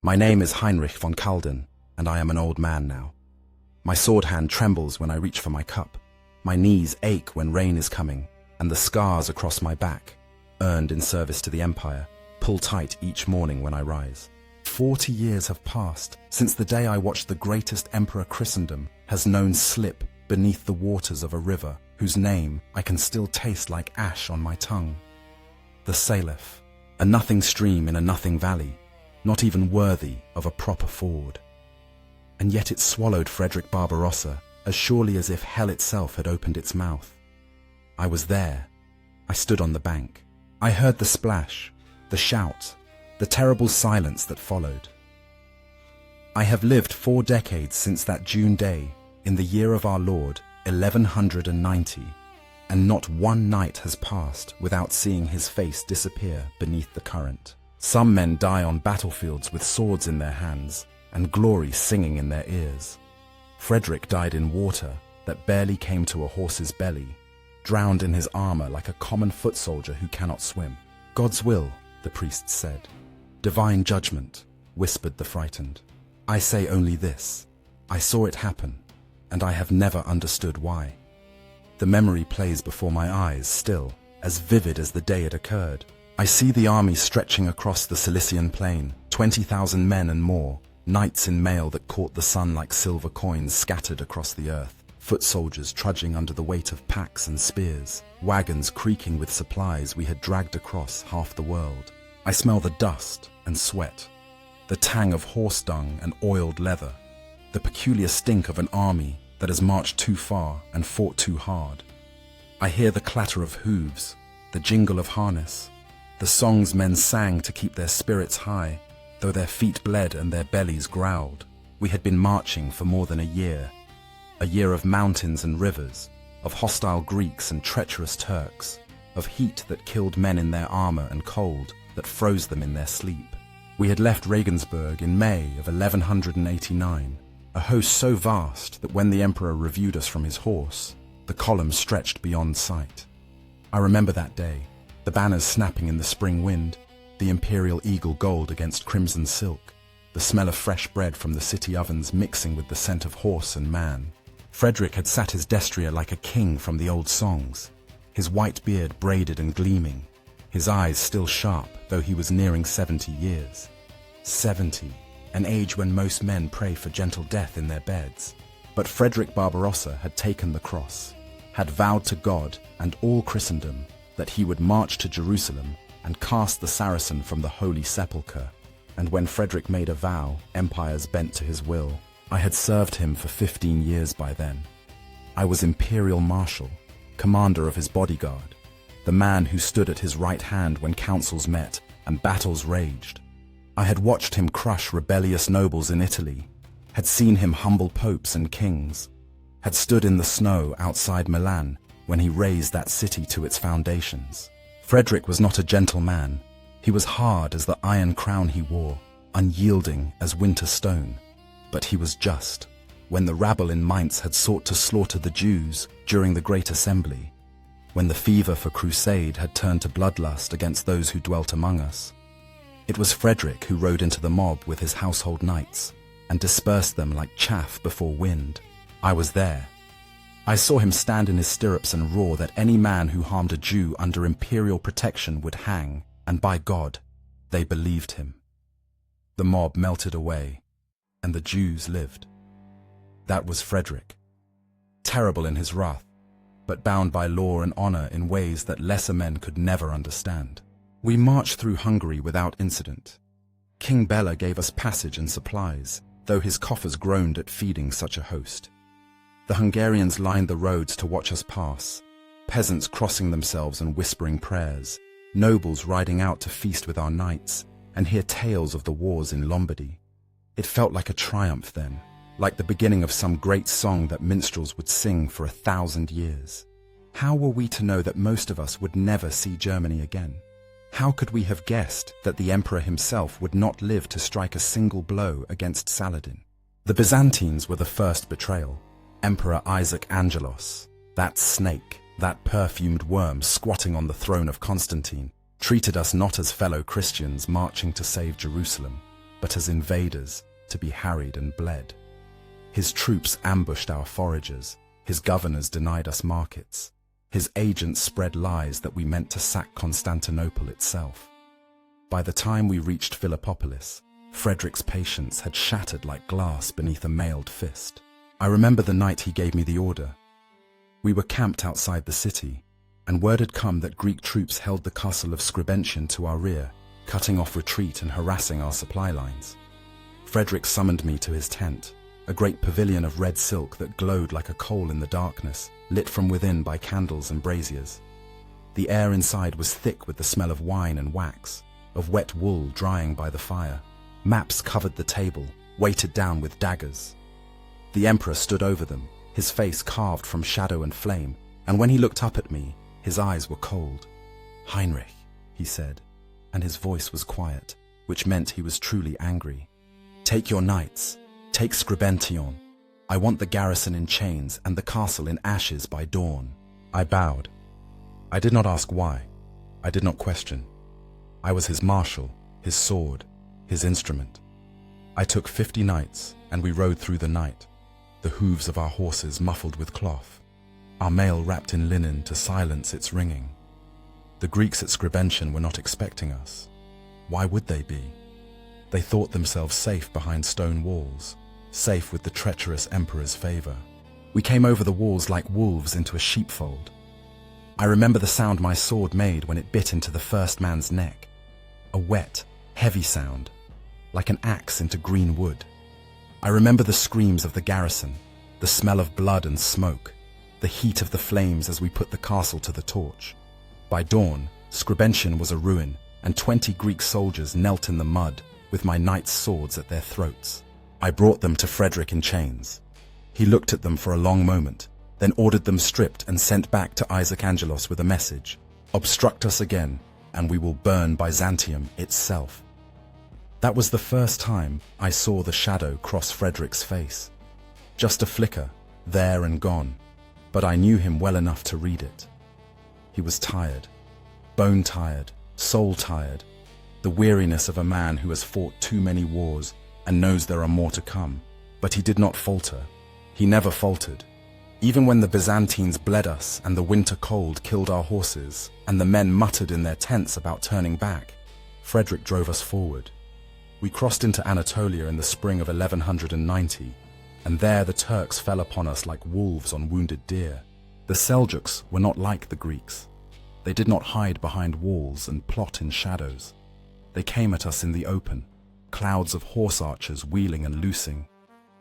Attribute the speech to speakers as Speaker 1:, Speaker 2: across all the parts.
Speaker 1: My name is Heinrich von Kalden, and I am an old man now. My sword hand trembles when I reach for my cup. My knees ache when rain is coming, and the scars across my back, earned in service to the Empire, pull tight each morning when I rise. 40 years have passed since the day I watched the greatest emperor Christendom has known slip beneath the waters of a river whose name I can still taste like ash on my tongue. The Saleph, a nothing stream in a nothing valley, not even worthy of a proper ford. And yet it swallowed Frederick Barbarossa as surely as if hell itself had opened its mouth. I was there. I stood on the bank. I heard the splash, the shout, the terrible silence that followed. I have lived 4 decades since that June day in the year of our Lord, 1190, and not one night has passed without seeing his face disappear beneath the current. Some men die on battlefields with swords in their hands and glory singing in their ears. Frederick died in water that barely came to a horse's belly, drowned in his armor like a common foot soldier who cannot swim. God's will, the priests said. Divine judgment, whispered the frightened. I say only this. I saw it happen, and I have never understood why. The memory plays before my eyes still, as vivid as the day it occurred. I see the army stretching across the Cilician plain, 20,000 men and more, knights in mail that caught the sun like silver coins scattered across the earth, foot soldiers trudging under the weight of packs and spears, wagons creaking with supplies we had dragged across half the world. I smell the dust and sweat, the tang of horse dung and oiled leather, the peculiar stink of an army that has marched too far and fought too hard. I hear the clatter of hooves, the jingle of harness, the songs men sang to keep their spirits high, though their feet bled and their bellies growled. We had been marching for more than a year of mountains and rivers, of hostile Greeks and treacherous Turks, of heat that killed men in their armor and cold that froze them in their sleep. We had left Regensburg in May of 1189, a host so vast that when the emperor reviewed us from his horse, the column stretched beyond sight. I remember that day, the banners snapping in the spring wind, the imperial eagle gold against crimson silk, the smell of fresh bread from the city ovens mixing with the scent of horse and man. Frederick had sat his destrier like a king from the old songs, his white beard braided and gleaming, his eyes still sharp, though he was nearing 70 years. 70, an age when most men pray for gentle death in their beds. But Frederick Barbarossa had taken the cross, had vowed to God and all Christendom that he would march to Jerusalem and cast the Saracen from the Holy Sepulchre. And when Frederick made a vow, empires bent to his will. I had served him for 15 years by then. I was Imperial Marshal, commander of his bodyguard, the man who stood at his right hand when councils met and battles raged. I had watched him crush rebellious nobles in Italy, had seen him humble popes and kings, had stood in the snow outside Milan when he razed that city to its foundations. Frederick was not a gentle man. He was hard as the iron crown he wore, unyielding as winter stone. But he was just. When the rabble in Mainz had sought to slaughter the Jews during the Great Assembly, when the fever for Crusade had turned to bloodlust against those who dwelt among us, it was Frederick who rode into the mob with his household knights and dispersed them like chaff before wind. I was there. I saw him stand in his stirrups and roar that any man who harmed a Jew under imperial protection would hang, and by God, they believed him. The mob melted away, and the Jews lived. That was Frederick. Terrible in his wrath, but bound by law and honor in ways that lesser men could never understand. We marched through Hungary without incident. King Bela gave us passage and supplies, though his coffers groaned at feeding such a host. The Hungarians lined the roads to watch us pass, peasants crossing themselves and whispering prayers, nobles riding out to feast with our knights and hear tales of the wars in Lombardy. It felt like a triumph then, like the beginning of some great song that minstrels would sing for 1,000 years. How were we to know that most of us would never see Germany again? How could we have guessed that the emperor himself would not live to strike a single blow against Saladin? The Byzantines were the first betrayal. Emperor Isaac Angelos, that snake, that perfumed worm squatting on the throne of Constantine, treated us not as fellow Christians marching to save Jerusalem, but as invaders to be harried and bled. His troops ambushed our foragers, his governors denied us markets, his agents spread lies that we meant to sack Constantinople itself. By the time we reached Philippopolis, Frederick's patience had shattered like glass beneath a mailed fist. I remember the night he gave me the order. We were camped outside the city, and word had come that Greek troops held the castle of Scribentium to our rear, cutting off retreat and harassing our supply lines. Frederick summoned me to his tent, a great pavilion of red silk that glowed like a coal in the darkness, lit from within by candles and braziers. The air inside was thick with the smell of wine and wax, of wet wool drying by the fire. Maps covered the table, weighted down with daggers. The emperor stood over them, his face carved from shadow and flame, and when he looked up at me, his eyes were cold. "Heinrich," he said, and his voice was quiet, which meant he was truly angry. "Take your knights, take Scribentium. I want the garrison in chains and the castle in ashes by dawn." I bowed. I did not ask why. I did not question. I was his marshal, his sword, his instrument. I took 50 knights, and we rode through the night, the hooves of our horses muffled with cloth, our mail wrapped in linen to silence its ringing. The Greeks at Scribentium were not expecting us. Why would they be? They thought themselves safe behind stone walls, safe with the treacherous emperor's favor. We came over the walls like wolves into a sheepfold. I remember the sound my sword made when it bit into the first man's neck. A wet, heavy sound, like an axe into green wood. I remember the screams of the garrison, the smell of blood and smoke, the heat of the flames as we put the castle to the torch. By dawn, Scribentium was a ruin, and 20 Greek soldiers knelt in the mud with my knights' swords at their throats. I brought them to Frederick in chains. He looked at them for a long moment, then ordered them stripped and sent back to Isaac Angelos with a message: "Obstruct us again, and we will burn Byzantium itself." That was the first time I saw the shadow cross Frederick's face. Just a flicker, there and gone, but I knew him well enough to read it. He was tired, bone-tired, soul-tired, the weariness of a man who has fought too many wars and knows there are more to come. But he did not falter. He never faltered. Even when the Byzantines bled us and the winter cold killed our horses and the men muttered in their tents about turning back, Frederick drove us forward. We crossed into Anatolia in the spring of 1190, and there the Turks fell upon us like wolves on wounded deer. The Seljuks were not like the Greeks. They did not hide behind walls and plot in shadows. They came at us in the open, clouds of horse archers wheeling and loosing,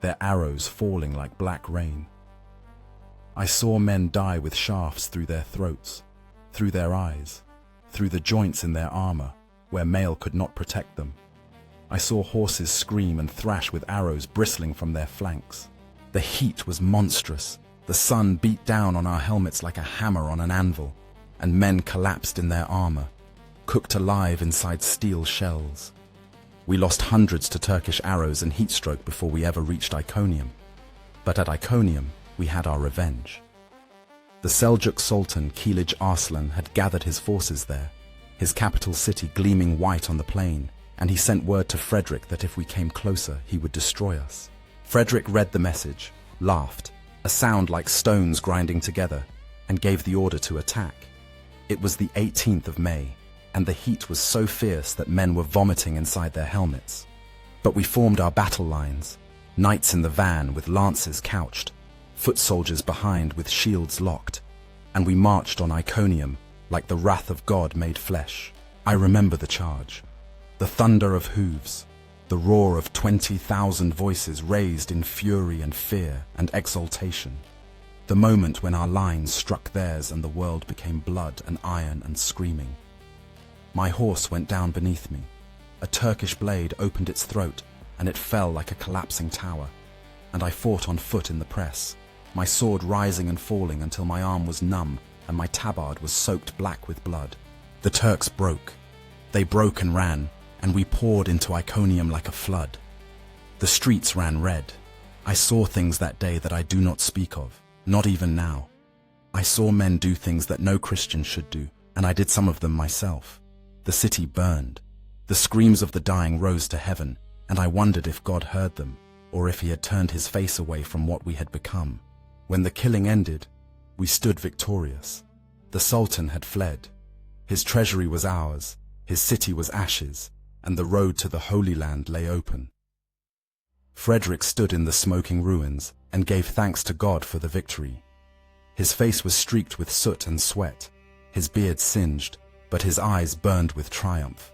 Speaker 1: their arrows falling like black rain. I saw men die with shafts through their throats, through their eyes, through the joints in their armor, where mail could not protect them. I saw horses scream and thrash with arrows bristling from their flanks. The heat was monstrous. The sun beat down on our helmets like a hammer on an anvil, and men collapsed in their armor, cooked alive inside steel shells. We lost hundreds to Turkish arrows and heatstroke before we ever reached Iconium. But at Iconium, we had our revenge. The Seljuk Sultan Kilij Arslan had gathered his forces there, his capital city gleaming white on the plain, and he sent word to Frederick that if we came closer, he would destroy us. Frederick read the message, laughed, a sound like stones grinding together, and gave the order to attack. It was the 18th of May, and the heat was so fierce that men were vomiting inside their helmets. But we formed our battle lines, knights in the van with lances couched, foot soldiers behind with shields locked, and we marched on Iconium like the wrath of God made flesh. I remember the charge, the thunder of hooves, the roar of 20,000 voices raised in fury and fear and exultation. The moment when our lines struck theirs and the world became blood and iron and screaming. My horse went down beneath me. A Turkish blade opened its throat, and it fell like a collapsing tower. And I fought on foot in the press, my sword rising and falling until my arm was numb and my tabard was soaked black with blood. The Turks broke. They broke and ran, and we poured into Iconium like a flood. The streets ran red. I saw things that day that I do not speak of, not even now. I saw men do things that no Christian should do, and I did some of them myself. The city burned. The screams of the dying rose to heaven, and I wondered if God heard them, or if he had turned his face away from what we had become. When the killing ended, we stood victorious. The Sultan had fled. His treasury was ours, his city was ashes, and the road to the Holy Land lay open. Frederick stood in the smoking ruins and gave thanks to God for the victory. His face was streaked with soot and sweat, his beard singed, but his eyes burned with triumph.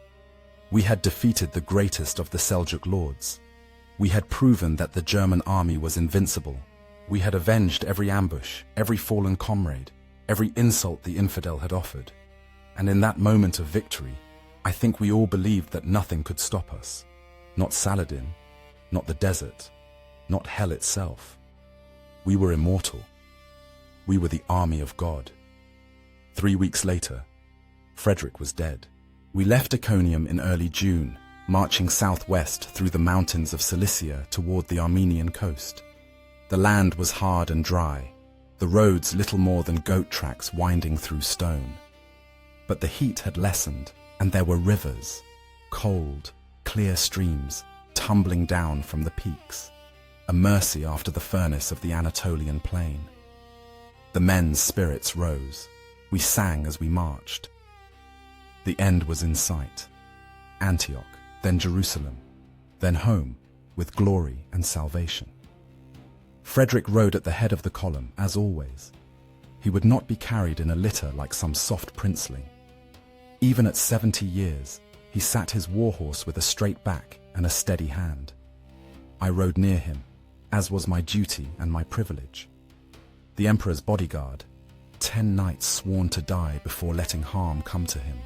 Speaker 1: We had defeated the greatest of the Seljuk lords. We had proven that the German army was invincible. We had avenged every ambush, every fallen comrade, every insult the infidel had offered. And in that moment of victory, I think we all believed that nothing could stop us. Not Saladin, not the desert, not hell itself. We were immortal. We were the army of God. 3 weeks later, Frederick was dead. We left Iconium in early June, marching southwest through the mountains of Cilicia toward the Armenian coast. The land was hard and dry, the roads little more than goat tracks winding through stone. But the heat had lessened, and there were rivers, cold, clear streams, tumbling down from the peaks, a mercy after the furnace of the Anatolian plain. The men's spirits rose. We sang as we marched. The end was in sight. Antioch, then Jerusalem, then home, with glory and salvation. Frederick rode at the head of the column, as always. He would not be carried in a litter like some soft princeling. Even at 70 years, he sat his warhorse with a straight back and a steady hand. I rode near him, as was my duty and my privilege. The emperor's bodyguard, 10 knights sworn to die before letting harm come to him.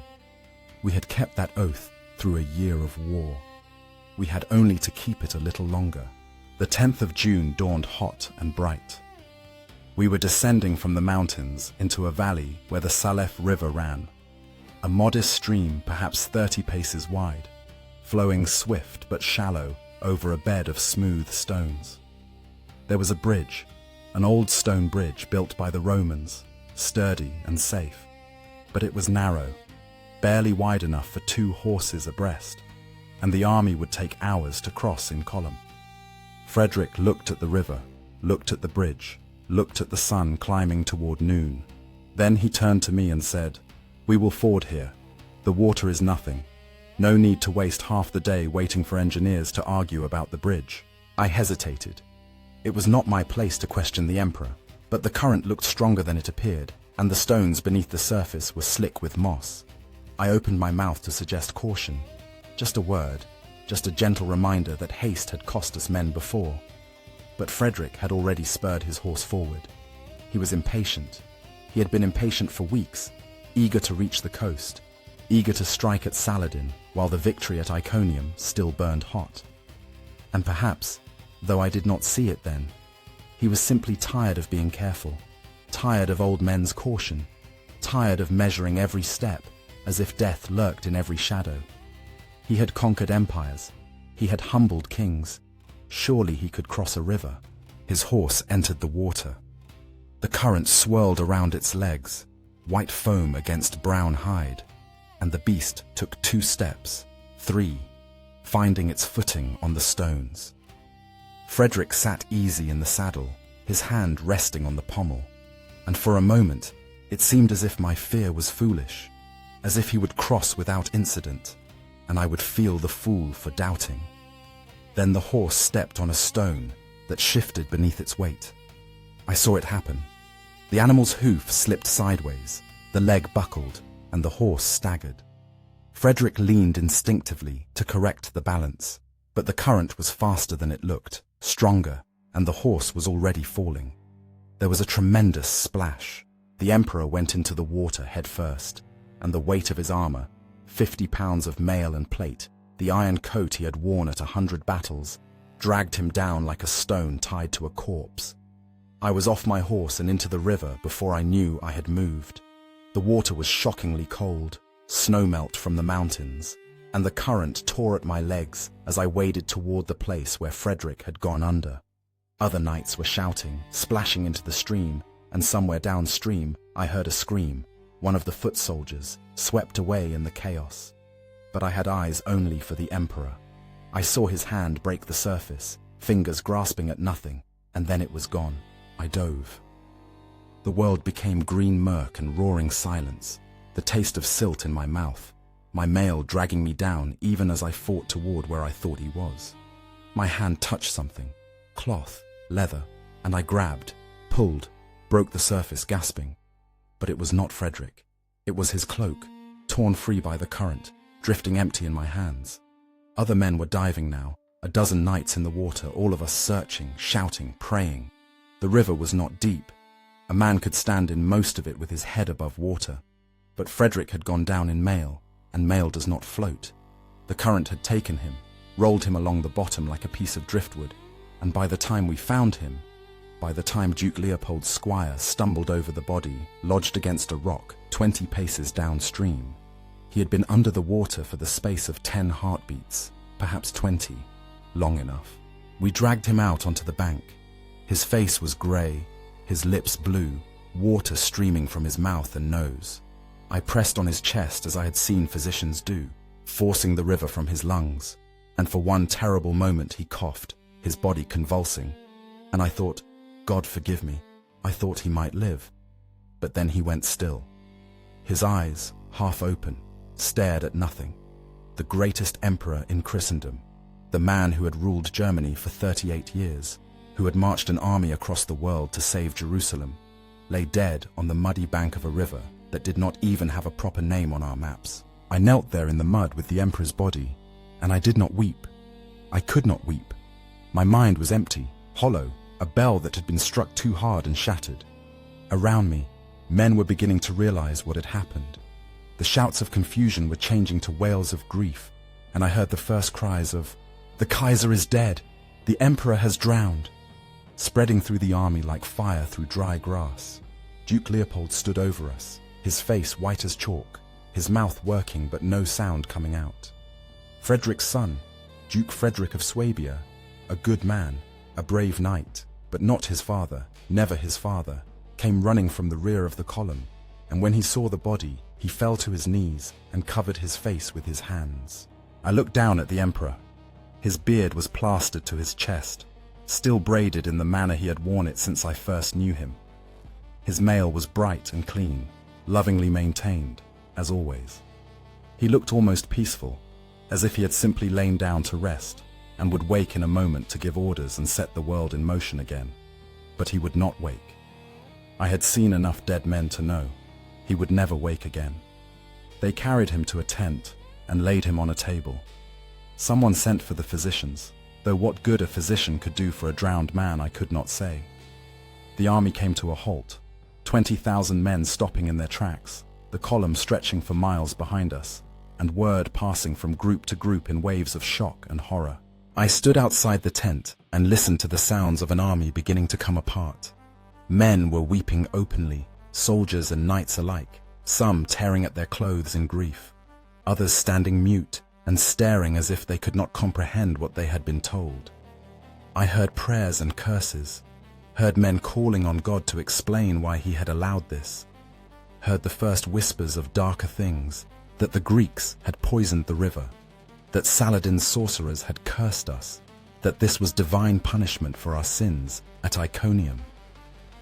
Speaker 1: We had kept that oath through a year of war. We had only to keep it a little longer. The 10th of June dawned hot and bright. We were descending from the mountains into a valley where the Saleph River ran, a modest stream perhaps 30 paces wide, flowing swift but shallow over a bed of smooth stones. There was a bridge, an old stone bridge built by the Romans, sturdy and safe, but it was narrow, barely wide enough for 2 horses abreast, and the army would take hours to cross in column. Frederick looked at the river, looked at the bridge, looked at the sun climbing toward noon. Then he turned to me and said, "We will ford here. The water is nothing. No need to waste half the day waiting for engineers to argue about the bridge." I hesitated. It was not my place to question the emperor, but the current looked stronger than it appeared, and the stones beneath the surface were slick with moss. I opened my mouth to suggest caution. Just a word, just a gentle reminder that haste had cost us men before. But Frederick had already spurred his horse forward. He was impatient. He had been impatient for weeks, eager to reach the coast, eager to strike at Saladin while the victory at Iconium still burned hot. And perhaps, though I did not see it then, he was simply tired of being careful, tired of old men's caution, tired of measuring every step as if death lurked in every shadow. He had conquered empires. He had humbled kings. Surely he could cross a river. His horse entered the water. The current swirled around its legs, white foam against brown hide, and the beast took 2 steps, 3, finding its footing on the stones. Frederick sat easy in the saddle, his hand resting on the pommel, and for a moment it seemed as if my fear was foolish, as if he would cross without incident, and I would feel the fool for doubting. Then the horse stepped on a stone that shifted beneath its weight. I saw it happen. The animal's hoof slipped sideways, the leg buckled, and the horse staggered. Frederick leaned instinctively to correct the balance, but the current was faster than it looked, stronger, and the horse was already falling. There was a tremendous splash. The emperor went into the water head first, and the weight of his armor, 50 pounds of mail and plate, the iron coat he had worn at 100 battles, dragged him down like a stone tied to a corpse. I was off my horse and into the river before I knew I had moved. The water was shockingly cold, snowmelt from the mountains, and the current tore at my legs as I waded toward the place where Frederick had gone under. Other knights were shouting, splashing into the stream, and somewhere downstream I heard a scream, one of the foot soldiers, swept away in the chaos. But I had eyes only for the emperor. I saw his hand break the surface, fingers grasping at nothing, and then it was gone. I dove. The world became green murk and roaring silence, the taste of silt in my mouth, my mail dragging me down even as I fought toward where I thought he was. My hand touched something, cloth, leather, and I grabbed, pulled, broke the surface, gasping. But it was not Frederick. It was his cloak, torn free by the current, drifting empty in my hands. Other men were diving now, a dozen knights in the water, all of us searching, shouting, praying. The river was not deep. A man could stand in most of it with his head above water. But Frederick had gone down in mail, and mail does not float. The current had taken him, rolled him along the bottom like a piece of driftwood, and by the time we found him, by the time Duke Leopold's squire stumbled over the body, lodged against a rock 20 paces downstream, he had been under the water for the space of 10 heartbeats, perhaps 20, long enough. We dragged him out onto the bank. His face was grey, his lips blue, water streaming from his mouth and nose. I pressed on his chest as I had seen physicians do, forcing the river from his lungs, and for one terrible moment he coughed, his body convulsing, and I thought, God forgive me, I thought he might live. But then he went still. His eyes, half open, stared at nothing. The greatest emperor in Christendom, the man who had ruled Germany for 38 years, who had marched an army across the world to save Jerusalem, lay dead on the muddy bank of a river that did not even have a proper name on our maps. I knelt there in the mud with the emperor's body, and I did not weep. I could not weep. My mind was empty, hollow, a bell that had been struck too hard and shattered. Around me, men were beginning to realize what had happened. The shouts of confusion were changing to wails of grief, and I heard the first cries of, "The Kaiser is dead! The Emperor has drowned!" Spreading through the army like fire through dry grass. Duke Leopold stood over us, his face white as chalk, his mouth working but no sound coming out. Frederick's son, Duke Frederick of Swabia, a good man, a brave knight, but not his father, never his father, came running from the rear of the column, and when he saw the body, he fell to his knees and covered his face with his hands. I looked down at the emperor. His beard was plastered to his chest, still braided in the manner he had worn it since I first knew him. His mail was bright and clean, lovingly maintained, as always. He looked almost peaceful, as if he had simply lain down to rest, and would wake in a moment to give orders and set the world in motion again. But he would not wake. I had seen enough dead men to know he would never wake again. They carried him to a tent and laid him on a table. Someone sent for the physicians, though what good a physician could do for a drowned man I could not say. The army came to a halt, 20,000 men stopping in their tracks, the column stretching for miles behind us, and word passing from group to group in waves of shock and horror. I stood outside the tent and listened to the sounds of an army beginning to come apart. Men were weeping openly, soldiers and knights alike, some tearing at their clothes in grief, others standing mute and staring as if they could not comprehend what they had been told. I heard prayers and curses, heard men calling on God to explain why he had allowed this, heard the first whispers of darker things, that the Greeks had poisoned the river, that Saladin's sorcerers had cursed us, that this was divine punishment for our sins at Iconium.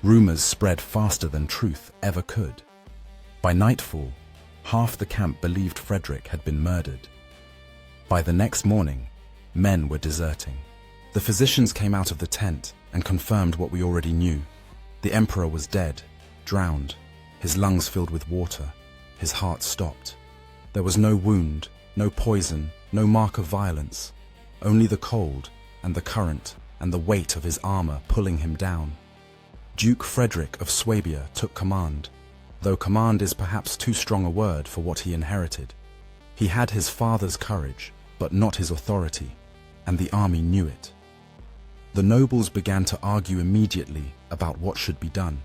Speaker 1: Rumors spread faster than truth ever could. By nightfall, half the camp believed Frederick had been murdered. By the next morning, men were deserting. The physicians came out of the tent and confirmed what we already knew. The emperor was dead, drowned, his lungs filled with water, his heart stopped. There was no wound, no poison, no mark of violence, only the cold and the current and the weight of his armor pulling him down. Duke Frederick of Swabia took command, though command is perhaps too strong a word for what he inherited. He had his father's courage, but not his authority, and the army knew it. The nobles began to argue immediately about what should be done.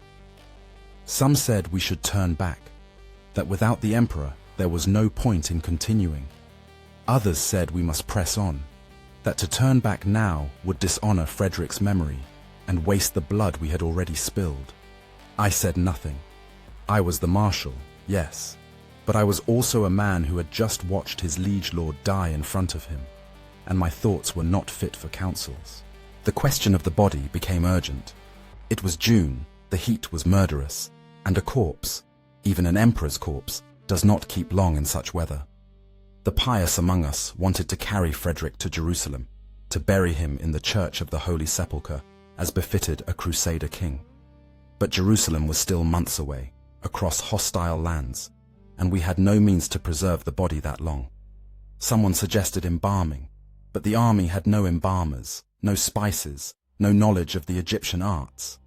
Speaker 1: Some said we should turn back, that without the emperor there was no point in continuing. Others said we must press on, that to turn back now would dishonor Frederick's memory and waste the blood we had already spilled. I said nothing. I was the Marshal, yes, but I was also a man who had just watched his liege lord die in front of him. and my thoughts were not fit for counsels. The question of the body became urgent. It was June, the heat was murderous, and a corpse, even an emperor's corpse, does not keep long in such weather. The pious among us wanted to carry Frederick to Jerusalem, to bury him in the Church of the Holy Sepulchre, as befitted a Crusader king. But Jerusalem was still months away, across hostile lands, and we had no means to preserve the body that long. Someone suggested embalming, but the army had no embalmers, no spices, no knowledge of the Egyptian arts.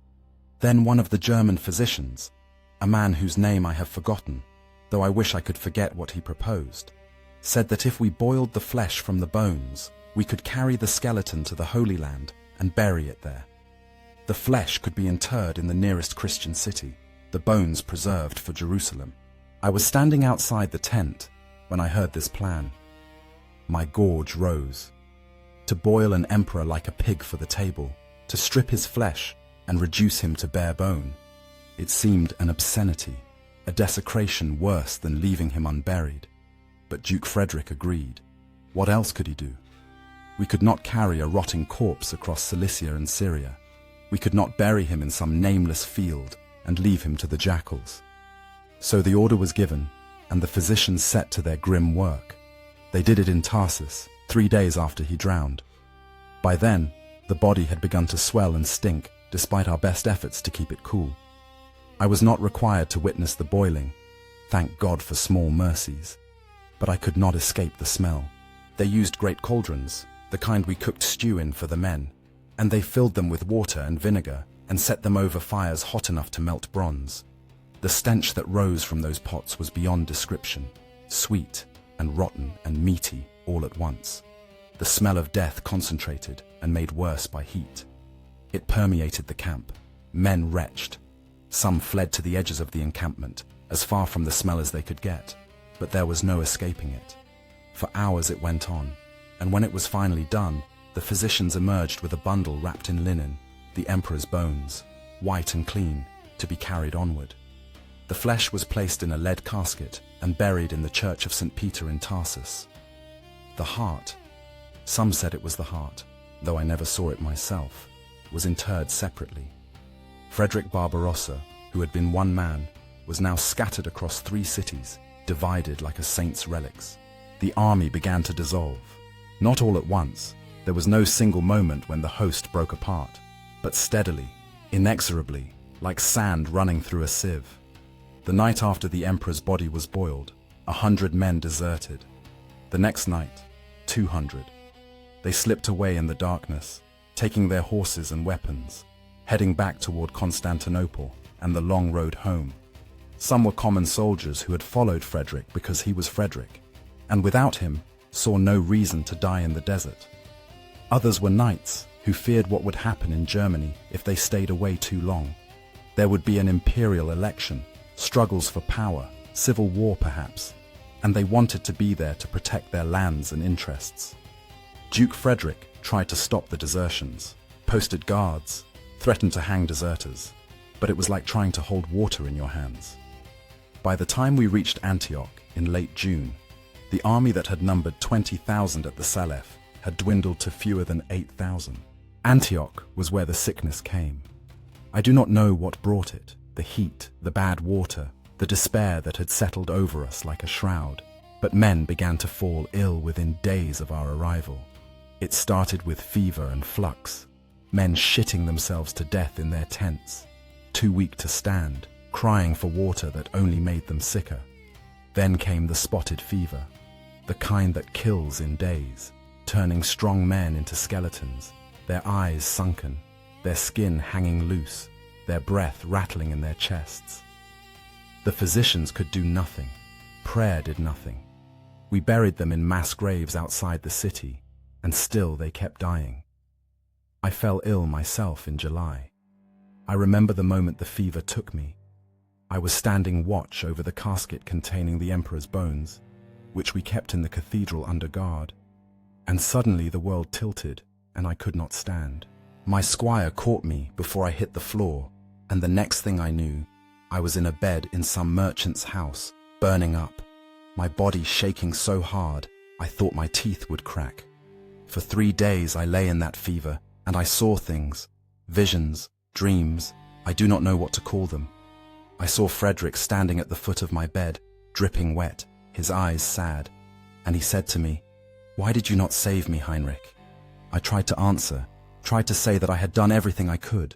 Speaker 1: Then one of the German physicians, a man whose name I have forgotten, though I wish I could forget what he proposed, said that if we boiled the flesh from the bones, we could carry the skeleton to the Holy Land and bury it there. The flesh could be interred in the nearest Christian city, the bones preserved for Jerusalem. I was standing outside the tent when I heard this plan. My gorge rose. To boil an emperor like a pig for the table, to strip his flesh and reduce him to bare bone. It seemed an obscenity, a desecration worse than leaving him unburied. But Duke Frederick agreed. What else could he do? We could not carry a rotting corpse across Cilicia and Syria. We could not bury him in some nameless field and leave him to the jackals. So the order was given, and the physicians set to their grim work. They did it in Tarsus, 3 days after he drowned. By then, the body had begun to swell and stink, despite our best efforts to keep it cool. I was not required to witness the boiling, thank God for small mercies, but I could not escape the smell. They used great cauldrons, the kind we cooked stew in for the men, and they filled them with water and vinegar and set them over fires hot enough to melt bronze. The stench that rose from those pots was beyond description, sweet and rotten and meaty all at once. The smell of death concentrated and made worse by heat. It permeated the camp. Men retched. Some fled to the edges of the encampment, as far from the smell as they could get, but there was no escaping it. For hours it went on, and when it was finally done, the physicians emerged with a bundle wrapped in linen, the emperor's bones, white and clean, to be carried onward. The flesh was placed in a lead casket and buried in the Church of St. Peter in Tarsus. The heart, some said it was the heart, though I never saw it myself, was interred separately. Frederick Barbarossa, who had been one man, was now scattered across 3 cities, divided like a saint's relics. The army began to dissolve. Not all at once. There was no single moment when the host broke apart, but steadily, inexorably, like sand running through a sieve. The night after the emperor's body was boiled, 100 men deserted. The next night, 200. They slipped away in the darkness, taking their horses and weapons, heading back toward Constantinople and the long road home. Some were common soldiers who had followed Frederick because he was Frederick, and without him, saw no reason to die in the desert. Others were knights who feared what would happen in Germany if they stayed away too long. There would be an imperial election, struggles for power, civil war perhaps, and they wanted to be there to protect their lands and interests. Duke Frederick tried to stop the desertions, posted guards, threatened to hang deserters, but it was like trying to hold water in your hands. By the time we reached Antioch in late June, the army that had numbered 20,000 at the Saleph had dwindled to fewer than 8,000. Antioch was where the sickness came. I do not know what brought it, the heat, the bad water, the despair that had settled over us like a shroud, but men began to fall ill within days of our arrival. It started with fever and flux, men shitting themselves to death in their tents, too weak to stand, crying for water that only made them sicker. Then came the spotted fever, the kind that kills in days, turning strong men into skeletons, their eyes sunken, their skin hanging loose, their breath rattling in their chests. The physicians could do nothing. Prayer did nothing. We buried them in mass graves outside the city, and still they kept dying. I fell ill myself in July. I remember the moment the fever took me. I was standing watch over the casket containing the emperor's bones, which we kept in the cathedral under guard, and suddenly the world tilted, and I could not stand. My squire caught me before I hit the floor, and the next thing I knew, I was in a bed in some merchant's house, burning up, my body shaking so hard I thought my teeth would crack. For 3 days I lay in that fever, and I saw things, visions, dreams, I do not know what to call them. I saw Frederick standing at the foot of my bed, dripping wet, his eyes sad, and he said to me, "Why did you not save me, Heinrich?" I tried to answer, tried to say that I had done everything I could,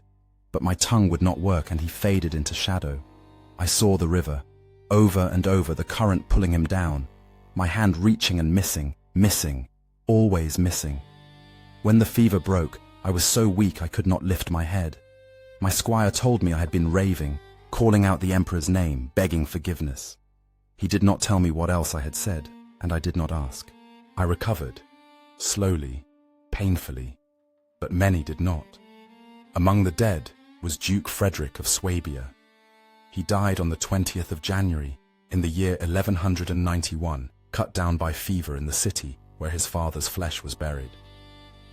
Speaker 1: but my tongue would not work and he faded into shadow. I saw the river, over and over, the current pulling him down, my hand reaching and missing, always missing. When the fever broke, I was so weak I could not lift my head. My squire told me I had been raving, calling out the emperor's name, begging forgiveness. He did not tell me what else I had said, and I did not ask. I recovered, slowly, painfully, but many did not. Among the dead was Duke Frederick of Swabia. He died on the 20th of January in the year 1191, cut down by fever in the city where his father's flesh was buried.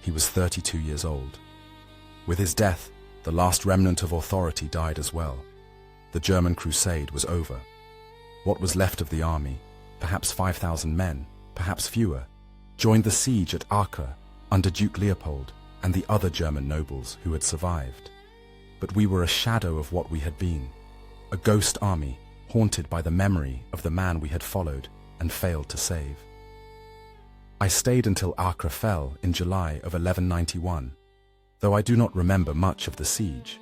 Speaker 1: He was 32 years old. With his death, the last remnant of authority died as well. The German Crusade was over. What was left of the army, perhaps 5,000 men, perhaps fewer, joined the siege at Acre under Duke Leopold and the other German nobles who had survived. But we were a shadow of what we had been, a ghost army haunted by the memory of the man we had followed and failed to save. I stayed until Acre fell in July of 1191, though I do not remember much of the siege.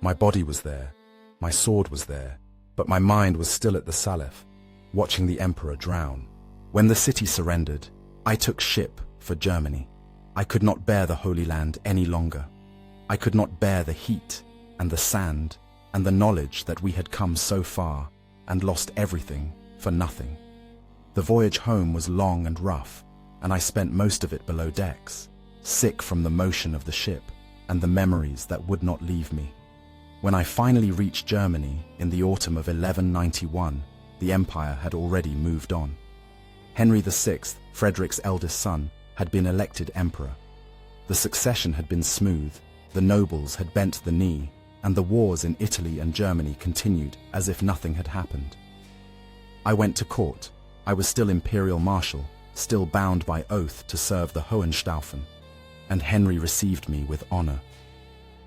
Speaker 1: My body was there, my sword was there, but my mind was still at the Saleph, watching the emperor drown. When the city surrendered, I took ship for Germany. I could not bear the Holy Land any longer. I could not bear the heat and the sand and the knowledge that we had come so far and lost everything for nothing. The voyage home was long and rough, and I spent most of it below decks, sick from the motion of the ship and the memories that would not leave me. When I finally reached Germany in the autumn of 1191, the empire had already moved on. Henry VI, Frederick's eldest son, had been elected emperor. The succession had been smooth, the nobles had bent the knee, and the wars in Italy and Germany continued as if nothing had happened. I went to court. I was still Imperial Marshal, still bound by oath to serve the Hohenstaufen, and Henry received me with honor.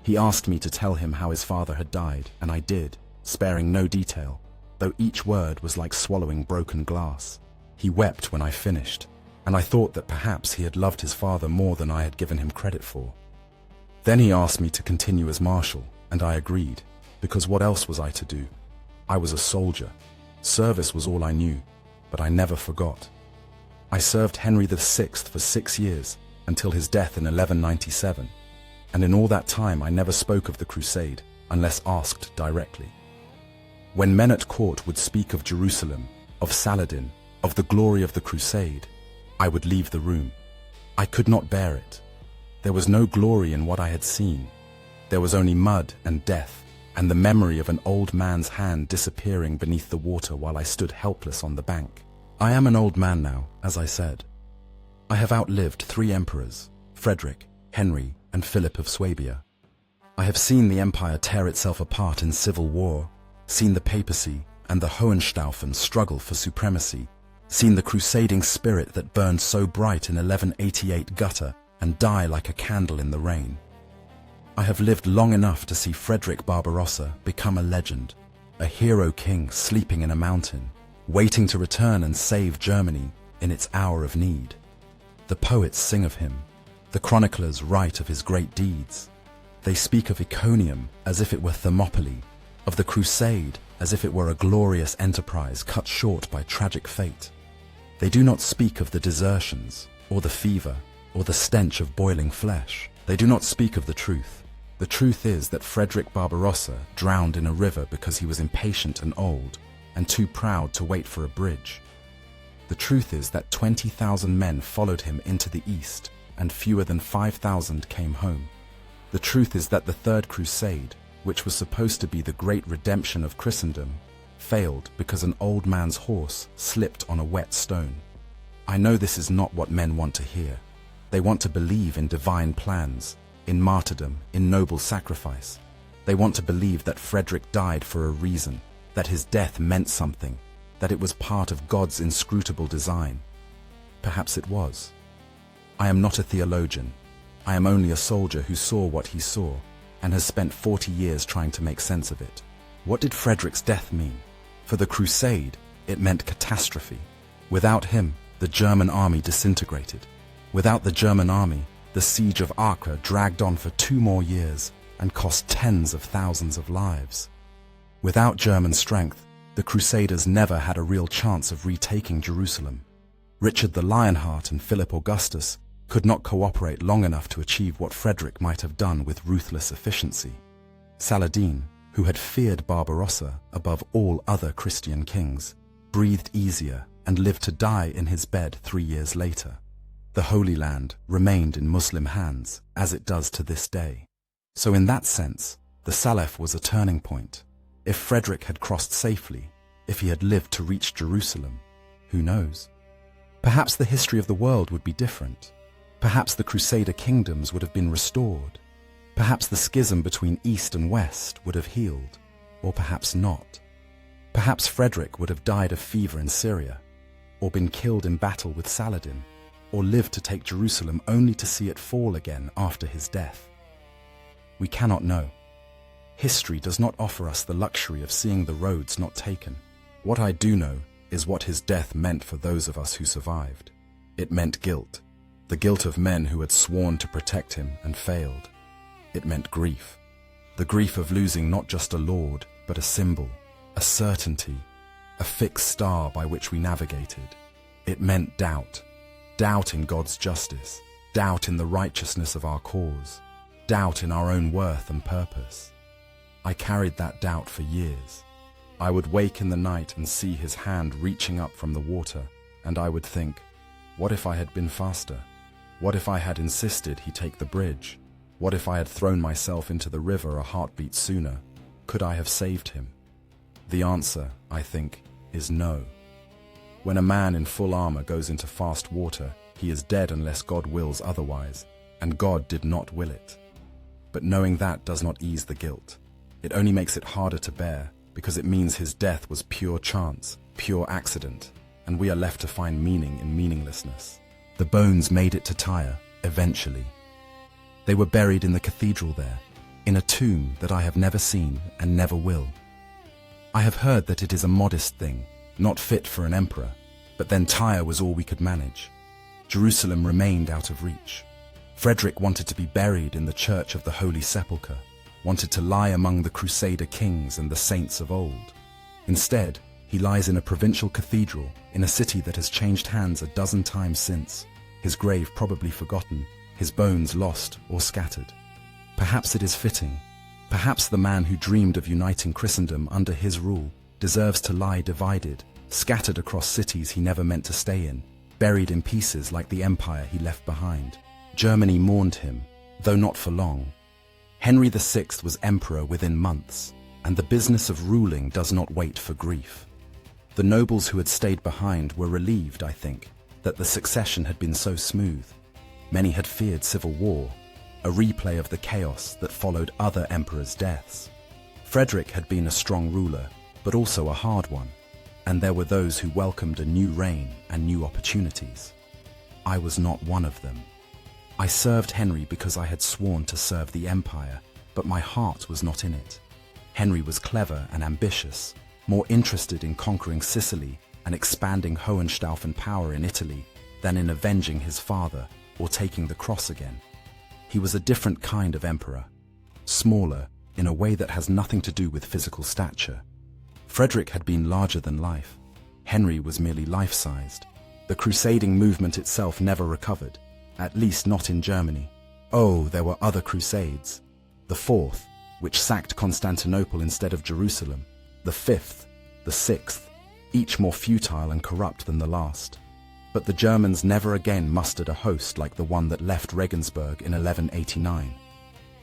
Speaker 1: He asked me to tell him how his father had died, and I did, sparing no detail, though each word was like swallowing broken glass. He wept when I finished, and I thought that perhaps he had loved his father more than I had given him credit for. Then he asked me to continue as Marshal, and I agreed, because what else was I to do? I was a soldier. Service was all I knew, but I never forgot. I served Henry VI for 6 years, until his death in 1197, and in all that time I never spoke of the Crusade, unless asked directly. When men at court would speak of Jerusalem, of Saladin, of the glory of the Crusade, I would leave the room. I could not bear it. There was no glory in what I had seen. There was only mud and death, and the memory of an old man's hand disappearing beneath the water while I stood helpless on the bank. I am an old man now, as I said. I have outlived 3 emperors, Frederick, Henry, and Philip of Swabia. I have seen the empire tear itself apart in civil war, seen the papacy and the Hohenstaufen struggle for supremacy, seen the crusading spirit that burned so bright in 1188 gutter and die like a candle in the rain. I have lived long enough to see Frederick Barbarossa become a legend, a hero king sleeping in a mountain, waiting to return and save Germany in its hour of need. The poets sing of him, the chroniclers write of his great deeds. They speak of Iconium as if it were Thermopylae, of the Crusade as if it were a glorious enterprise cut short by tragic fate. They do not speak of the desertions, or the fever, or the stench of boiling flesh. They do not speak of the truth. The truth is that Frederick Barbarossa drowned in a river because he was impatient and old, and too proud to wait for a bridge. The truth is that 20,000 men followed him into the east, and fewer than 5,000 came home. The truth is that the Third Crusade, which was supposed to be the great redemption of Christendom, failed because an old man's horse slipped on a wet stone. I know this is not what men want to hear. They want to believe in divine plans, in martyrdom, in noble sacrifice. They want to believe that Frederick died for a reason, that his death meant something, that it was part of God's inscrutable design. Perhaps it was. I am not a theologian. I am only a soldier who saw what he saw and has spent 40 years trying to make sense of it. What did Frederick's death mean? For the Crusade, it meant catastrophe. Without him, the German army disintegrated. Without the German army, the siege of Acre dragged on for 2 more years and cost tens of thousands of lives. Without German strength, the Crusaders never had a real chance of retaking Jerusalem. Richard the Lionheart and Philip Augustus could not cooperate long enough to achieve what Frederick might have done with ruthless efficiency. Saladin, who had feared Barbarossa above all other Christian kings, breathed easier and lived to die in his bed 3 years later. The Holy Land remained in Muslim hands, as it does to this day. So in that sense, the Saleph was a turning point. If Frederick had crossed safely, if he had lived to reach Jerusalem, who knows? Perhaps the history of the world would be different. Perhaps the Crusader kingdoms would have been restored. Perhaps the schism between East and West would have healed, or perhaps not. Perhaps Frederick would have died of fever in Syria, or been killed in battle with Saladin, or lived to take Jerusalem only to see it fall again after his death. We cannot know. History does not offer us the luxury of seeing the roads not taken. What I do know is what his death meant for those of us who survived. It meant guilt, the guilt of men who had sworn to protect him and failed. It meant grief, the grief of losing not just a lord, but a symbol, a certainty, a fixed star by which we navigated. It meant doubt, doubt in God's justice, doubt in the righteousness of our cause, doubt in our own worth and purpose. I carried that doubt for years. I would wake in the night and see his hand reaching up from the water, and I would think, what if I had been faster? What if I had insisted he take the bridge? What if I had thrown myself into the river a heartbeat sooner? Could I have saved him? The answer, I think, is no. When a man in full armor goes into fast water, he is dead unless God wills otherwise, and God did not will it. But knowing that does not ease the guilt. It only makes it harder to bear, because it means his death was pure chance, pure accident, and we are left to find meaning in meaninglessness. The bones made it to Tyre, eventually. They were buried in the cathedral there, in a tomb that I have never seen and never will. I have heard that it is a modest thing, not fit for an emperor, but then Tyre was all we could manage. Jerusalem remained out of reach. Frederick wanted to be buried in the Church of the Holy Sepulchre, wanted to lie among the Crusader kings and the saints of old. Instead, he lies in a provincial cathedral in a city that has changed hands a dozen times since, his grave probably forgotten, his bones lost or scattered. Perhaps it is fitting. Perhaps the man who dreamed of uniting Christendom under his rule deserves to lie divided, scattered across cities he never meant to stay in, buried in pieces like the empire he left behind. Germany mourned him, though not for long. Henry VI was emperor within months, and the business of ruling does not wait for grief. The nobles who had stayed behind were relieved, I think, that the succession had been so smooth. Many had feared civil war, a replay of the chaos that followed other emperors' deaths. Frederick had been a strong ruler, but also a hard one, and there were those who welcomed a new reign and new opportunities. I was not one of them. I served Henry because I had sworn to serve the empire, but my heart was not in it. Henry was clever and ambitious, more interested in conquering Sicily and expanding Hohenstaufen power in Italy than in avenging his father or taking the cross again. He was a different kind of emperor, smaller in a way that has nothing to do with physical stature. Frederick had been larger than life. Henry was merely life-sized. The crusading movement itself never recovered, at least not in Germany. Oh, there were other crusades. The fourth, which sacked Constantinople instead of Jerusalem. The fifth, the sixth, each more futile and corrupt than the last. But the Germans never again mustered a host like the one that left Regensburg in 1189.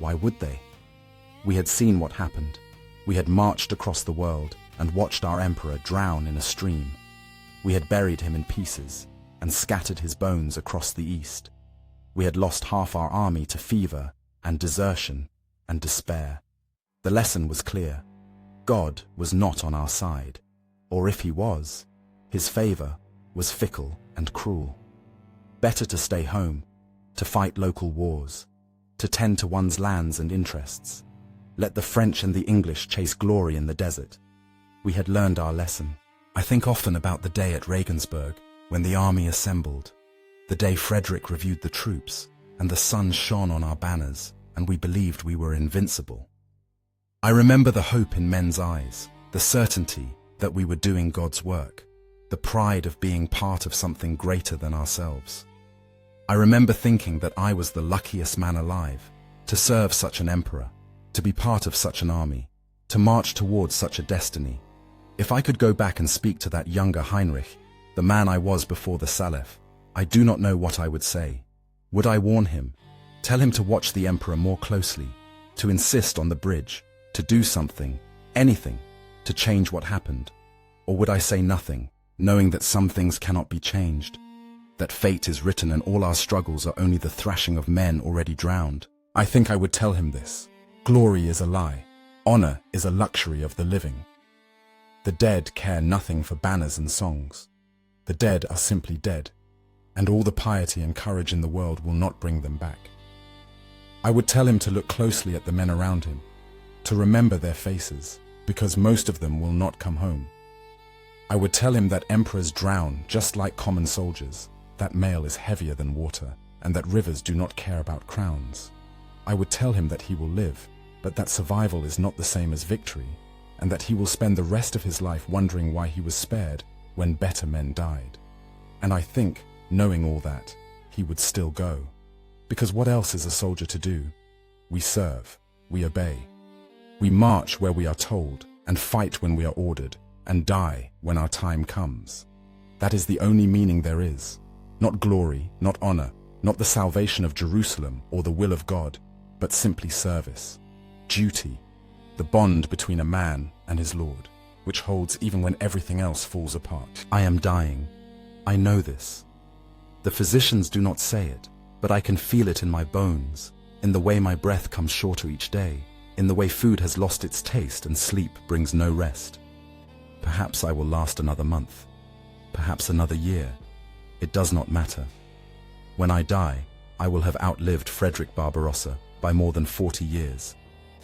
Speaker 1: Why would they? We had seen what happened. We had marched across the world and watched our emperor drown in a stream. We had buried him in pieces and scattered his bones across the east. We had lost half our army to fever and desertion and despair. The lesson was clear. God was not on our side, or if he was, his favor was fickle and cruel. Better to stay home, to fight local wars, to tend to one's lands and interests. Let the French and the English chase glory in the desert. We had learned our lesson. I think often about the day at Regensburg, when the army assembled, the day Frederick reviewed the troops, and the sun shone on our banners, and we believed we were invincible. I remember the hope in men's eyes, the certainty that we were doing God's work, the pride of being part of something greater than ourselves. I remember thinking that I was the luckiest man alive, to serve such an emperor, to be part of such an army, to march towards such a destiny. If I could go back and speak to that younger Heinrich, the man I was before the Saleph, I do not know what I would say. Would I warn him, tell him to watch the emperor more closely, to insist on the bridge, to do something, anything, to change what happened? Or would I say nothing, knowing that some things cannot be changed, that fate is written and all our struggles are only the thrashing of men already drowned? I think I would tell him this. Glory is a lie. Honor is a luxury of the living. The dead care nothing for banners and songs. The dead are simply dead, and all the piety and courage in the world will not bring them back. I would tell him to look closely at the men around him, to remember their faces, because most of them will not come home. I would tell him that emperors drown just like common soldiers, that mail is heavier than water, and that rivers do not care about crowns. I would tell him that he will live, but that survival is not the same as victory, and that he will spend the rest of his life wondering why he was spared when better men died. And I think, knowing all that, he would still go. Because what else is a soldier to do? We serve, we obey. We march where we are told, and fight when we are ordered, and die when our time comes. That is the only meaning there is. Not glory, not honor, not the salvation of Jerusalem or the will of God, but simply service, duty, the bond between a man and his Lord, which holds even when everything else falls apart. I am dying. I know this. The physicians do not say it, but I can feel it in my bones, in the way my breath comes shorter each day, in the way food has lost its taste and sleep brings no rest. Perhaps I will last another month, perhaps another year. It does not matter. When I die, I will have outlived Frederick Barbarossa by more than 40 years,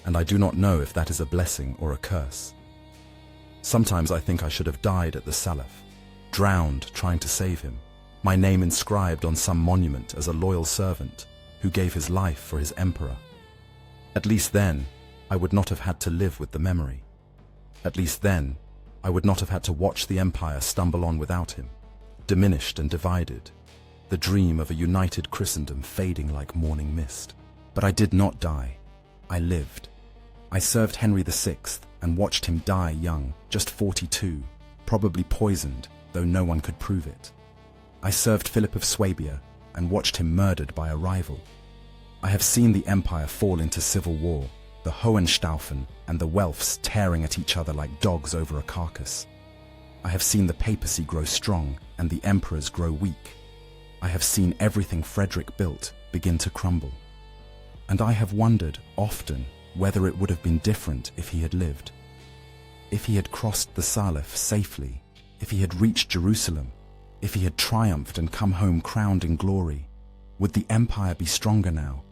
Speaker 1: and I do not know if that is a blessing or a curse. Sometimes I think I should have died at the Saleph, drowned trying to save him, my name inscribed on some monument as a loyal servant who gave his life for his emperor. At least then, I would not have had to live with the memory. At least then, I would not have had to watch the empire stumble on without him, diminished and divided, the dream of a united Christendom fading like morning mist. But I did not die. I lived. I served Henry VI and watched him die young, just 42, probably poisoned, though no one could prove it. I served Philip of Swabia and watched him murdered by a rival. I have seen the empire fall into civil war, the Hohenstaufen and the Welfs tearing at each other like dogs over a carcass. I have seen the papacy grow strong and the emperors grow weak. I have seen everything Frederick built begin to crumble. And I have wondered often whether it would have been different if he had lived. If he had crossed the Saleph safely, if he had reached Jerusalem, if he had triumphed and come home crowned in glory, would the empire be stronger now?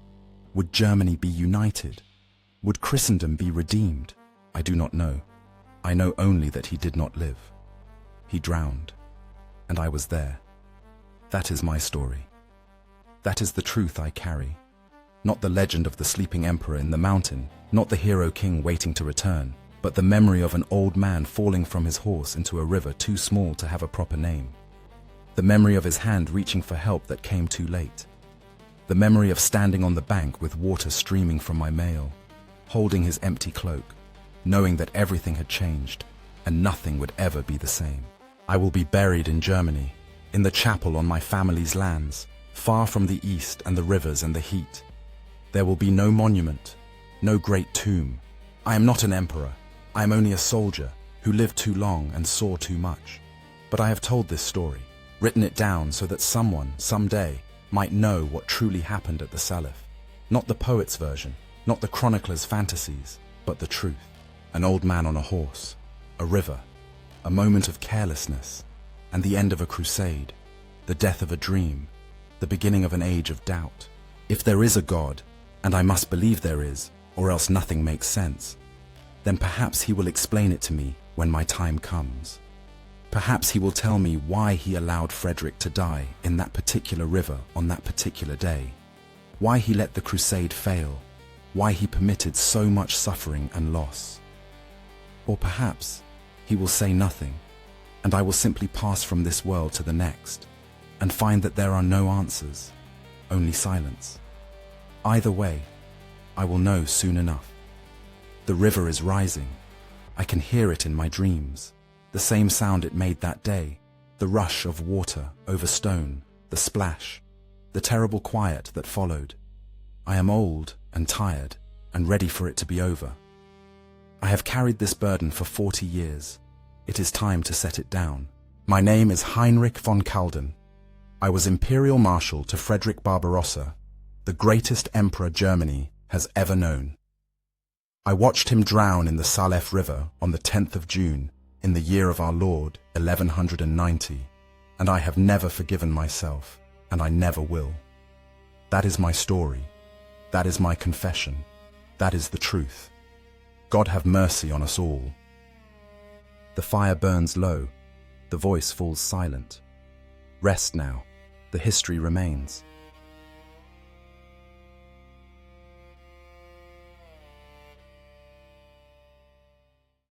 Speaker 1: Would Germany be united? Would Christendom be redeemed? I do not know. I know only that he did not live. He drowned, and I was there. That is my story. That is the truth I carry. Not the legend of the sleeping emperor in the mountain, not the hero king waiting to return, but the memory of an old man falling from his horse into a river too small to have a proper name. The memory of his hand reaching for help that came too late. The memory of standing on the bank with water streaming from my mail, holding his empty cloak, knowing that everything had changed and nothing would ever be the same. I will be buried in Germany, in the chapel on my family's lands, far from the east and the rivers and the heat. There will be no monument, no great tomb. I am not an emperor. I am only a soldier who lived too long and saw too much. But I have told this story, written it down so that someone, someday, might know what truly happened at the Saleph. Not the poet's version, not the chronicler's fantasies, but the truth. An old man on a horse, a river, a moment of carelessness, and the end of a crusade, the death of a dream, the beginning of an age of doubt. If there is a God, and I must believe there is, or else nothing makes sense, then perhaps he will explain it to me when my time comes. Perhaps he will tell me why he allowed Frederick to die in that particular river on that particular day, why he let the crusade fail, why he permitted so much suffering and loss. Or perhaps he will say nothing, and I will simply pass from this world to the next, and find that there are no answers, only silence. Either way, I will know soon enough. The river is rising. I can hear it in my dreams, the same sound it made that day, the rush of water over stone, the splash, the terrible quiet that followed. I am old and tired and ready for it to be over. I have carried this burden for 40 years. It is time to set it down. My name is Heinrich von Calden. I was Imperial Marshal to Frederick Barbarossa, the greatest emperor Germany has ever known. I watched him drown in the Saleph River on the 10th of June in the year of our Lord, 1190, and I have never forgiven myself, and I never will. That is my story. That is my confession. That is the truth. God have mercy on us all. The fire burns low. The voice falls silent. Rest now. The history remains.